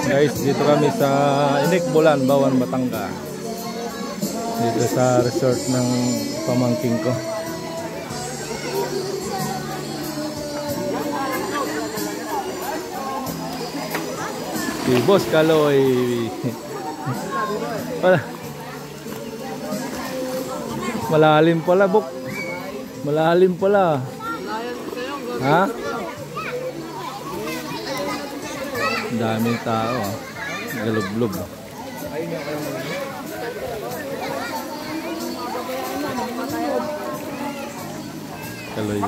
Guys, dito kami sa Inikbulan, Bawan, Batangas. Dito sa resort ng pamangking ko. Si Boss Kaloy. Malalim pala, Bok. Malalim pala. Ha? Daming tao. Galublob. Kaloy.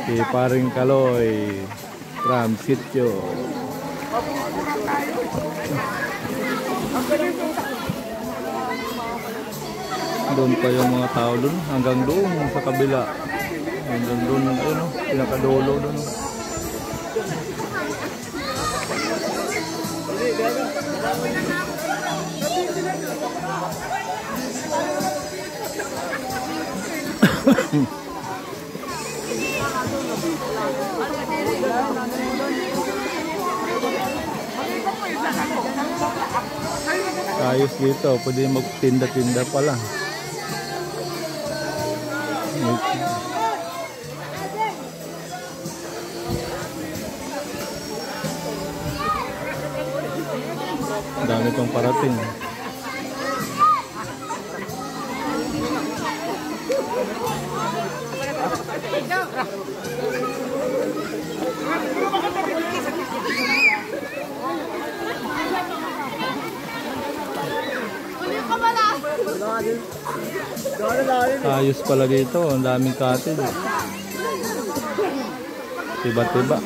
Si paring Kaloy from Sitio. Doon pa yung mga tao doon, hanggang doon sa kabila. Hanggang doon, ano, pinakadulo doon. Ayos dito, pwede magtinda-tinda pala. Dami pang parating. Ayos pala dito, ang daming cottage. Tiba-tiba.